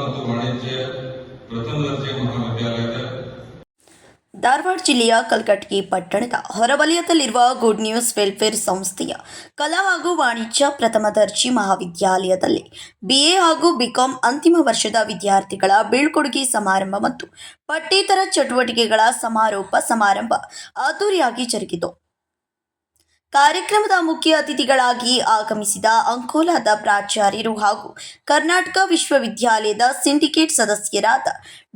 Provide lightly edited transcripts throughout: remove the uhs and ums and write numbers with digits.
ಮತ್ತು ವಾಣಿಜ್ಯ ಪ್ರಥಮ ದರ್ಜೆ ಮಹಾವಿದ್ಯಾಲಯದ ಧಾರವಾಡ ಜಿಲ್ಲೆಯ ಕಲಘಟಗಿ ಪಟ್ಟಣದ ಹೊರವಲಯದಲ್ಲಿರುವ ಗುಡ್ ನ್ಯೂಸ್ ವೆಲ್ಫೇರ್ ಸಂಸ್ಥೆಯ ಕಲಾ ಹಾಗೂ ವಾಣಿಜ್ಯ ಪ್ರಥಮ ದರ್ಜೆ ಮಹಾವಿದ್ಯಾಲಯದಲ್ಲಿ BA ಹಾಗೂ BCom ಅಂತಿಮ ವರ್ಷದ ವಿದ್ಯಾರ್ಥಿಗಳ ಬೀಳ್ಕೊಡುಗೆ ಸಮಾರಂಭ ಮತ್ತು ಪಠ್ಯೇತರ ಚಟುವಟಿಕೆಗಳ ಸಮಾರೋಪ ಸಮಾರಂಭ ಅದ್ದೂರಿಯಾಗಿ ಜರುಗಿತು. ಕಾರ್ಯಕ್ರಮದ ಮುಖ್ಯ ಅತಿಥಿಗಳಾಗಿ ಆಗಮಿಸಿದ ಅಂಕೋಲಾದ ಪ್ರಾಚಾರ್ಯರು ಹಾಗೂ ಕರ್ನಾಟಕ ವಿಶ್ವವಿದ್ಯಾಲಯದ ಸಿಂಡಿಕೇಟ್ ಸದಸ್ಯರಾದ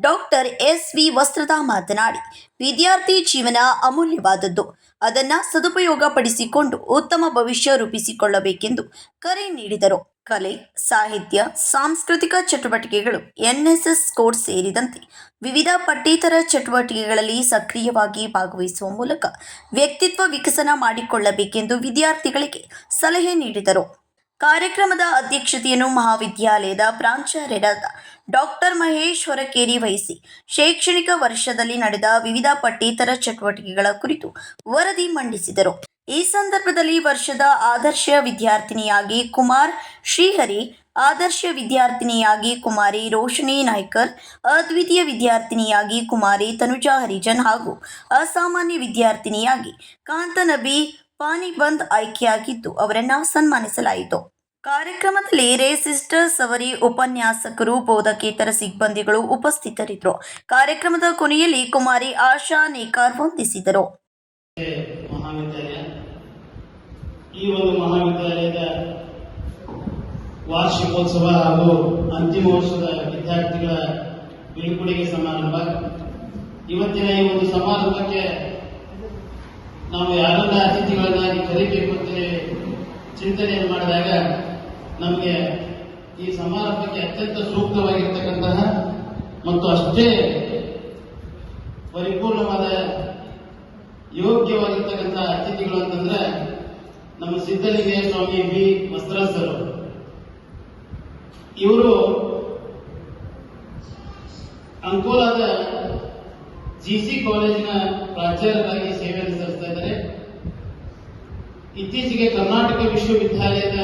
ಡಾಕ್ಟರ್ SV ವಸ್ತ್ರದಾ ಮಾತನಾಡಿ, ವಿದ್ಯಾರ್ಥಿ ಜೀವನ ಅಮೂಲ್ಯವಾದದ್ದು. ಅದನ್ನು ಸದುಪಯೋಗಪಡಿಸಿಕೊಂಡು ಉತ್ತಮ ಭವಿಷ್ಯ ರೂಪಿಸಿಕೊಳ್ಳಬೇಕೆಂದು ಕರೆ ನೀಡಿದರು. ಕಲೆ, ಸಾಹಿತ್ಯ, ಸಾಂಸ್ಕೃತಿಕ ಚಟುವಟಿಕೆಗಳು, NSS ಕೋರ್ಸ್ ಸೇರಿದಂತೆ ವಿವಿಧ ಪಠ್ಯೇತರ ಚಟುವಟಿಕೆಗಳಲ್ಲಿ ಸಕ್ರಿಯವಾಗಿ ಭಾಗವಹಿಸುವ ಮೂಲಕ ವ್ಯಕ್ತಿತ್ವ ವಿಕಸನ ಮಾಡಿಕೊಳ್ಳಬೇಕೆಂದು ವಿದ್ಯಾರ್ಥಿಗಳಿಗೆ ಸಲಹೆ ನೀಡಿದರು. ಕಾರ್ಯಕ್ರಮದ ಅಧ್ಯಕ್ಷತೆಯನ್ನು ಮಹಾವಿದ್ಯಾಲಯದ ಪ್ರಾಚಾರ್ಯರಾದ ಡಾಕ್ಟರ್ ಮಹೇಶ್ ಹೊರಕೇರಿ ವಹಿಸಿ ಶೈಕ್ಷಣಿಕ ವರ್ಷದಲ್ಲಿ ನಡೆದ ವಿವಿಧ ಪಠ್ಯೇತರ ಚಟುವಟಿಕೆಗಳ ಕುರಿತು ವರದಿ ಮಂಡಿಸಿದರು. ಈ ಸಂದರ್ಭದಲ್ಲಿ ವರ್ಷದ ಆದರ್ಶ ವಿದ್ಯಾರ್ಥಿನಿಯಾಗಿ ಕುಮಾರ್ ಶ್ರೀಹರಿ, ಆದರ್ಶ ವಿದ್ಯಾರ್ಥಿನಿಯಾಗಿ ಕುಮಾರಿ ರೋಶನಿ ನಾಯ್ಕರ್, ಅದ್ವಿತೀಯ ವಿದ್ಯಾರ್ಥಿನಿಯಾಗಿ ಕುಮಾರಿ ತನುಜಾ ಹರಿಜನ್ ಹಾಗೂ ಅಸಾಮಾನ್ಯ ವಿದ್ಯಾರ್ಥಿನಿಯಾಗಿ ಕಾಂತನಬಿ ಪಾನಿಬಂದ್ ಆಯ್ಕೆಯಾಗಿದ್ದು ಅವರನ್ನು ಸನ್ಮಾನಿಸಲಾಯಿತು. ಕಾರ್ಯಕ್ರಮದಲ್ಲಿ ರೇಸಿಸ್ಟರ್ ಸವರಿ ಉಪನ್ಯಾಸಕರು, ಬೋಧಕೇತರ ಸಿಬ್ಬಂದಿಗಳು ಉಪಸ್ಥಿತರಿದ್ದರು. ಕಾರ್ಯಕ್ರಮದ ಕೊನೆಯಲ್ಲಿ ಕುಮಾರಿ ಆಶಾ ನೇಕಾರ್ ವಂದಿಸಿದರು. ಈ ಒಂದು ಮಹಾವಿದ್ಯಾಲಯದ ವಾರ್ಷಿಕೋತ್ಸವ ಹಾಗೂ ಅಂತಿಮ ವರ್ಷದ ವಿದ್ಯಾರ್ಥಿಗಳ ಬೀಳ್ಕೊಡುಗೆ ಸಮಾರಂಭ. ಇವತ್ತಿನ ಈ ಒಂದು ಸಮಾರಂಭಕ್ಕೆ ನಾವು ಯಾರೆಲ್ಲ ಅತಿಥಿಗಳನ್ನಾಗಿ ಕರೀಬೇಕು ಅಂತ ಚಿಂತನೆಯನ್ನು ಮಾಡಿದಾಗ ನಮಗೆ ಈ ಸಮಾರಂಭಕ್ಕೆ ಅತ್ಯಂತ ಸೂಕ್ತವಾಗಿರ್ತಕ್ಕಂತಹ ಮತ್ತು ಅಷ್ಟೇ ಪರಿಪೂರ್ಣವಾದ ಯೋಗ್ಯವಾಗಿರ್ತಕ್ಕಂತಹ ಅತಿಥಿಗಳು ಅಂತಂದ್ರೆ ನಮ್ಮ ಸಿದ್ಧಲಿಂಗಯ್ಯ ಸ್ವಾಮಿ B ವಸ್ತ್ರಸರು. ಇವರು ಅಂಕೋಲಾದ GC ಕಾಲೇಜಿನ ಪ್ರಾಚಾರ್ಯರಾಗಿ ಸೇವೆಯನ್ನು ಸಲ್ಲಿಸ್ತಾ ಇದ್ದಾರೆ. ಇತ್ತೀಚೆಗೆ ಕರ್ನಾಟಕ ವಿಶ್ವವಿದ್ಯಾಲಯದ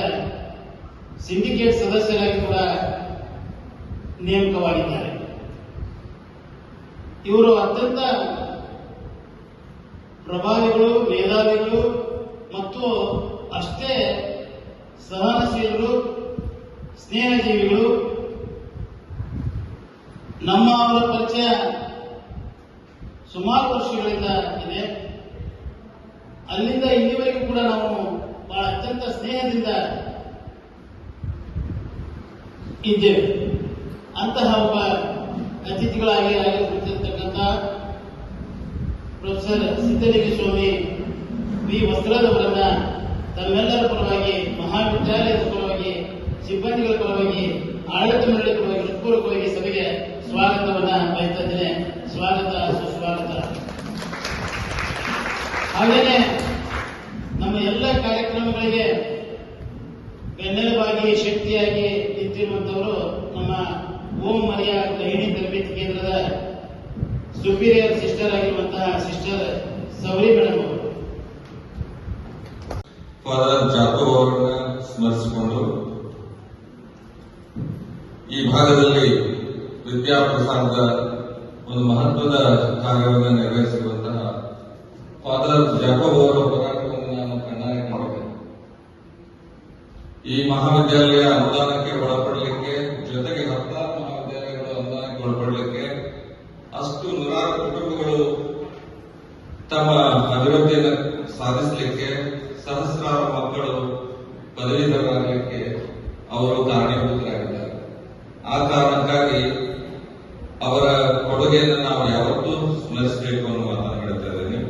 ಸಿಂಡಿಕೇಟ್ ಸದಸ್ಯರಾಗಿ ಕೂಡ ನೇಮಕವಾಗಿದ್ದಾರೆ. ಇವರು ಅತ್ಯಂತ ಪ್ರಭಾವಿಗಳು, ಮೇಧಾವಿಗಳು ಮತ್ತು ಅಷ್ಟೇ ಸಹನಶೀಲರು, ಸ್ನೇಹಜೀವಿಗಳು. ನಮ್ಮ ಅವರ ಪರಿಚಯ ಸುಮಾರು ವರ್ಷಗಳಿಂದ ಇದೆ. ಅಲ್ಲಿಂದ ಇಲ್ಲಿವರೆಗೂ ಕೂಡ ನಾವು ಬಹಳ ಅತ್ಯಂತ ಸ್ನೇಹದಿಂದ ಇದ್ದೇವೆ. ಅಂತಹ ಒಬ್ಬ ಅತಿಥಿಗಳಾಗಿ ಆಗಿರತಕ್ಕಂಥ ಪ್ರೊಫೆಸರ್ ಸಿದ್ಧಲಿಂಗ ಸ್ವಾಮಿ B ವಸ್ತ್ರದವರನ್ನ ತಮ್ಮೆಲ್ಲರ ಪರವಾಗಿ, ಮಹಾವಿದ್ಯಾಲಯದ ಪರವಾಗಿ, ಸಿಬ್ಬಂದಿಗಳ ಪರವಾಗಿ, ಆಡಳಿತ ಮಂಡಳಿ ಪರವಾಗಿ ಹೃತ್ಪೂರ್ವಕವಾಗಿ ಸಭೆಗೆ ಸ್ವಾಗತವನ್ನ ಬಯಸ್ತಾ ಇದ್ದೇನೆ. ಸ್ವಾಗತ, ಸುಸ್ವಾಗತ. ಹಾಗೇನೆ ನಮ್ಮ ಎಲ್ಲ ಕಾರ್ಯಕ್ರಮಗಳಿಗೆ ಬೆನ್ನೆಲುಬಾಗಿ ಶಕ್ತಿಯಾಗಿ ನಿಂತಿರುವಂತವರು ನಮ್ಮ ಓಂ ಮರಿಯಾ ಗೃಹಿಣಿ ತರಬೇತಿ ಕೇಂದ್ರದ ಸುಪೀರಿಯರ್ ಸಿಸ್ಟರ್ ಆಗಿರುವಂತಹ ಸಿಸ್ಟರ್ ಸವರಿ ಮೇಡಮ್ ಅವರು. ಫಾದರ್ ಜಾಕೋಬ್ ಅವರನ್ನ ಸ್ಮರಿಸಿಕೊಂಡು ಈ ಭಾಗದಲ್ಲಿ ವಿದ್ಯಾಪ್ರಸಾರದ ಒಂದು ಮಹತ್ವದ ಕಾರ್ಯವನ್ನು ನಿರ್ವಹಿಸಿರುವಂತಹ ಫಾದರ್ ಜಾಕೋಬ್ ಅವರ ಹೋರಾಟವನ್ನು ನಾನು ಕಣ್ಣಾರೆ ನೋಡಿದ್ದೇನೆ. ಈ ಮಹಾವಿದ್ಯಾಲಯ ಅನುದಾನಕ್ಕೆ ಒಳಪಡಲಿಕ್ಕೆ, ಜೊತೆಗೆ 16 ಮಹಾವಿದ್ಯಾಲಯಗಳು ಅನುದಾನಕ್ಕೆ ಒಳಪಡಲಿಕ್ಕೆ, ಅಷ್ಟು ನೂರಾರು ಕುಟುಂಬಗಳು ತಮ್ಮ ಅಭಿವೃದ್ಧಿಯನ್ನು ಸಾಧಿಸಲಿಕ್ಕೆ, ಸಹಸ್ರಾರು ಮಕ್ಕಳು ಪದವೀಧರರಾಗಲಿಕ್ಕೆ ಅವರು ಕಾರಣೀಭೂತರಾಗಿದ್ದಾರೆ. ಆ ಕಾರಣಕ್ಕಾಗಿ ಅವರ ಕೊಡುಗೆಯನ್ನು ನಾವು ಯಾವತ್ತೂ ಸ್ಮರಿಸಬೇಕು ಅನ್ನೋ ಮಾತನ್ನು ಹೇಳ್ತಾ ಇದ್ದೇನೆ.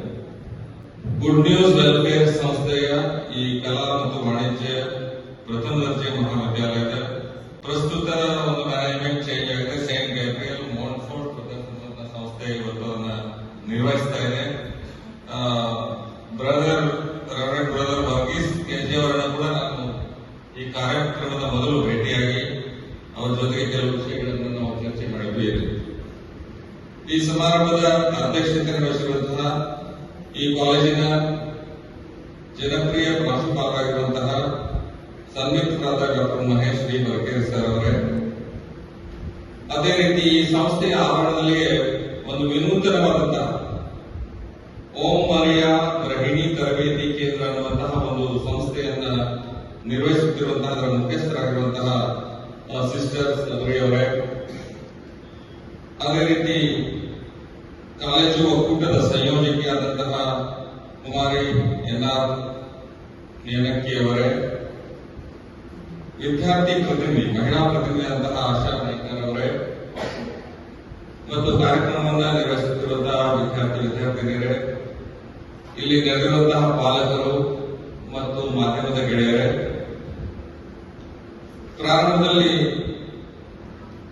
ಗುಡ್ ನ್ಯೂಸ್ ವೆಲ್ಫೇರ್ ಸಂಸ್ಥೆಯ ಈ ಕಲಾ ಮತ್ತು ವಾಣಿಜ್ಯ ಪ್ರಥಮ ದರ್ಜೆ ಮಹಾವಿದ್ಯಾಲಯದ ಪ್ರಸ್ತುತ ಒಂದು ಮ್ಯಾನೇಜ್ಮೆಂಟ್ ಚೇಂಜ್ ಆಗಿದೆ. ಸೇಂಟ್ ಗ್ಯಾಬ್ರಿಯಲ್ ಮೋನ್ಫೋರ್ಟ್ ಸಂಸ್ಥೆ ಇವತ್ತು ಅದನ್ನ ನಿರ್ವಹಿಸ್ತಾ ಇದೆ. ರೆವರೆಂಡ್ ಬ್ರದರ್ ವರ್ಗೀಸ್ KG ಅವರನ್ನ ಕೂಡ ನಾನು ಈ ಕಾರ್ಯಕ್ರಮದ ಮೊದಲು ಭೇಟಿಯಾಗಿ ಅವರ ಜೊತೆಗೆ ಕೆಲವು ವಿಷಯಗಳನ್ನು ನಾವು ಚರ್ಚೆ ಮಾಡಿದ್ವಿ. ಈ ಸಮಾರಂಭದ ಅಧ್ಯಕ್ಷತೆ ವಹಿಸಿರುವಂತಹ ಈ ಕಾಲೇಜಿನ ಜನಪ್ರಿಯ ಪ್ರಾಂಶುಪಾಲರಾಗಿರುವಂತಹ ಸನ್ಮಾನಿತರಾದ doctor Mahesh B Horakeri sir ಅವರೇ, ಅದೇ ರೀತಿ ಈ ಸಂಸ್ಥೆಯ ಆವರಣದಲ್ಲಿ ಒಂದು ವಿನೂತನವಾದಂತಹ ಓಂ ಮಾರಿಯಾ ಗೃಹಿಣಿ ತರಬೇತಿ ಕೇಂದ್ರ ಅನ್ನುವಂತಹ ಒಂದು ಸಂಸ್ಥೆಯನ್ನ ನಿರ್ವಹಿಸುತ್ತಿರುವಂತಹ ಅದರ ಮುಖ್ಯಸ್ಥರಾಗಿರುವಂತಹ ಸಿಸ್ಟರ್ಸ್ ಅವರೇ, ಅದೇ ರೀತಿ ಕಾಲೇಜು ಒಕ್ಕೂಟದ ಸಂಯೋಜಕಿಯಾದಂತಹ ಕುಮಾರಿ ಎನ್ಆರ್ ನೇನಕ್ಕಿಯವರೇ, ವಿದ್ಯಾರ್ಥಿ ಪ್ರತಿನಿಧಿ ಮಹಿಳಾ ಪ್ರತಿನಿಧಿಯಾದಂತಹ ಆಶಾ ನಾಯ್ಕರವರೇ ಮತ್ತು ಕಾರ್ಯಕ್ರಮವನ್ನ ನಿರ್ವಹಿಸುತ್ತಿರುವಂತಹ ವಿದ್ಯಾರ್ಥಿನಿಯರೇ, ಇಲ್ಲಿ ನೆರೆದಿರುವಂತಹ ಪಾಲಕರು ಮತ್ತು ಮಾಧ್ಯಮದ ಗೆಳೆಯರೇ, ಪ್ರಾರಂಭದಲ್ಲಿ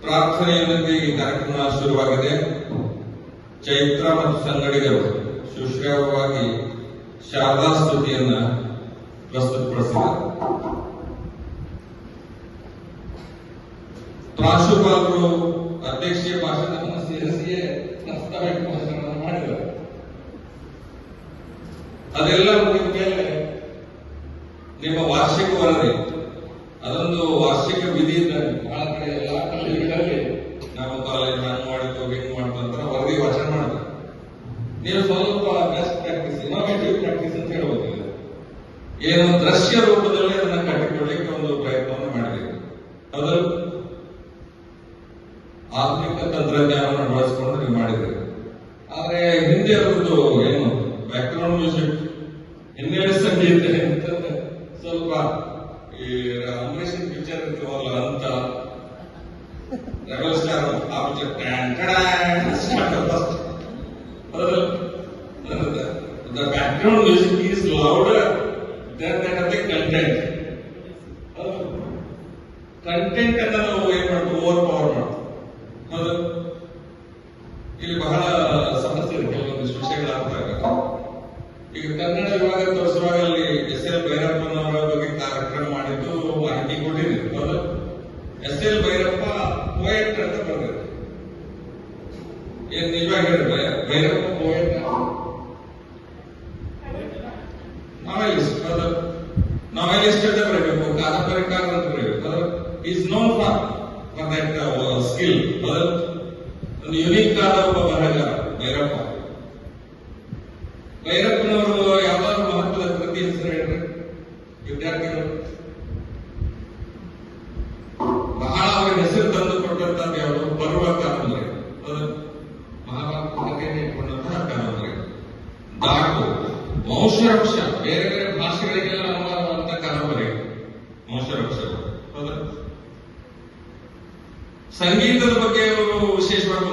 ಪ್ರಾರ್ಥನೆಯೊಂದಿಗೆ ಈ ಕಾರ್ಯಕ್ರಮ ಶುರುವಾಗಿದೆ. ಚೈತ್ರ ಮತ್ತು ಸಂಗಡಿಗರು ಸುಶ್ರಾವ್ಯವಾಗಿ ಶಾರದಾ ಸ್ತುತಿಯನ್ನ ಪ್ರಸ್ತುತಪಡಿಸಿದರು. ಪ್ರಾಂಶುಪಾಲರು ಅಧ್ಯಕ್ಷೀಯ ಭಾಷಣವನ್ನು ಸೇರಿಸಿಯೇ ಪ್ರಸ್ತಾವಿಕ ಭಾಷಣವನ್ನು ಮಾಡಿದರು. ಅದೆಲ್ಲ ಮುಗಿದ ಮೇಲೆ ನಿಮ್ಮ ವಾರ್ಷಿಕ ವರದಿ, ಅದೊಂದು ವಾರ್ಷಿಕ ವಿಧಿ ಇದ್ದಾಗ ಬಹಳ ಕಡೆ ಎಲ್ಲ ಕಾಲೇಜುಗಳಲ್ಲಿ ನಾವು ಕಾಲೇಜ್ ಹಂಗ್ ಮಾಡಿದ್ದು ಹಿಂಗ್ ಮಾಡ್ತು ಅಂತ ವರದಿ ವಾಚನ ಮಾಡ್ತಾರೆ. ನೀವು ಸ್ವಲ್ಪ ಬೆಸ್ಟ್ ಪ್ರಾಕ್ಟೀಸ್, ಇನೋವೇಟಿವ್ ಪ್ರಾಕ್ಟೀಸ್ ಅಂತ ಹೇಳ್ಬೋದು. ಏನು ದೃಶ್ಯ ರೂಪದಲ್ಲಿ ಅದನ್ನ ಕಟ್ಟಿಕೊಳ್ಳಿಕ್ಕೆ ಒಂದು ಪ್ರಯತ್ನವನ್ನು ಮಾಡಿದ್ದೀವಿ. ಹೌದು, ಆಧುನಿಕ ತಂತ್ರಜ್ಞಾನವನ್ನು ಬಳಸಿಕೊಂಡು ನೀವು ಮಾಡಿದ್ರಿ. ಆದ್ರೆ ಹಿಂದೆ ಅದರದ್ದು ಏನು ಬ್ಯಾಕ್ಗ್ರೌಂಡ್ ಮ್ಯೂಸಿಕ್, ಹಿನ್ನೆಲೆ ಸಂಗೀತ ಅಂತಂದ್ರೆ ಸ್ವಲ್ಪ ಈ ಅಂಬರೀಷನ್ ಪಿಕ್ಚರ್ ಇರ್ತೀವಲ್ಲ ಅಂತ ರೆಬಲ್ ಸ್ಟಾರ್ ಆ picture the background music is louder than that of the content. Content ಅನ್ನ ನಾವು ಏನ್ ಮಾಡ್ತೀವಿ, ಓವರ್ ಪವರ್ ಮಾಡ್ತೀವಿ. ಹೌದು, ಇಲ್ಲಿ ಬಹಳ ಸಮಸ್ಯೆ ಇದೆ. ಕೆಲವೊಂದಿಷ್ಟು ವಿಷಯಗಳಾಗ್ತವೆ. ಈಗ ಕನ್ನಡ ವಿಭಾಗ ತೋರಿಸುವಾಗ ಅಲ್ಲಿ ಎಸ್.ಎಲ್. ಭೈರಪ್ಪನವರ ಬಗ್ಗೆ ಕಾರ್ಯಕ್ರಮ ಮಾಡಿದ್ದು ಮಾಹಿತಿ ಕೊಟ್ಟಿದೆ. ಹೌದು, ಎಸ್.ಎಲ್. ಭೈರಪ್ಪ ಪೋಯೆಟ್ ಅಂತ ಬರ್ತಾರೆ. ಏನ್ ನಿಜವಾಗಿ ಹೇಳಿದ್ರೆ ಭೈರಪ್ಪ ಪೋಯೆಟ್ ನಾವೆಲಿಸ್ಟ್ ಅಂತ ಬರಬೇಕು, ಕಾದಂಬರಿಕಾರ ಅಂತ ಬರಬೇಕು. Is known for that skill. ಒಂದು ಯುನೀಕ್ ಆದ ಒಬ್ಬ ಬರಹಗಾರ ಭೈರಪ್ಪ. ಭೈರಪ್ಪನವರು ಯಾವ್ದಾದ್ರು ಮಹತ್ವದ ಕೃತಿ ಹೆಸರು ಹೇಳ್ರಿ ವಿದ್ಯಾರ್ಥಿಗಳು. ಬಹಳ ಅವರ ಹೆಸರು ತಂದು ಕೊಟ್ಟಂತ ಯಾವುದು ಪರ್ವ ಕಾದಂಬರಿ, ಮಹಾಭಾರತ ಕಥೆಯನ್ನು ಇಟ್ಕೊಂಡಂತಹ ಕಾದಂಬರಿ. ದಾಟು, ವಂಶವೃಕ್ಷ, ಬೇರೆ ಬೇರೆ ಭಾಷೆಗಳಿಗೆಲ್ಲ ಅನುವಾದವಾದಂತಹ ಕಾದಂಬರಿ ವಂಶವೃಕ್ಷಗಳು. ಸಂಗೀತದ ಬಗ್ಗೆ ಅವರು ವಿಶೇಷವಾಗಿ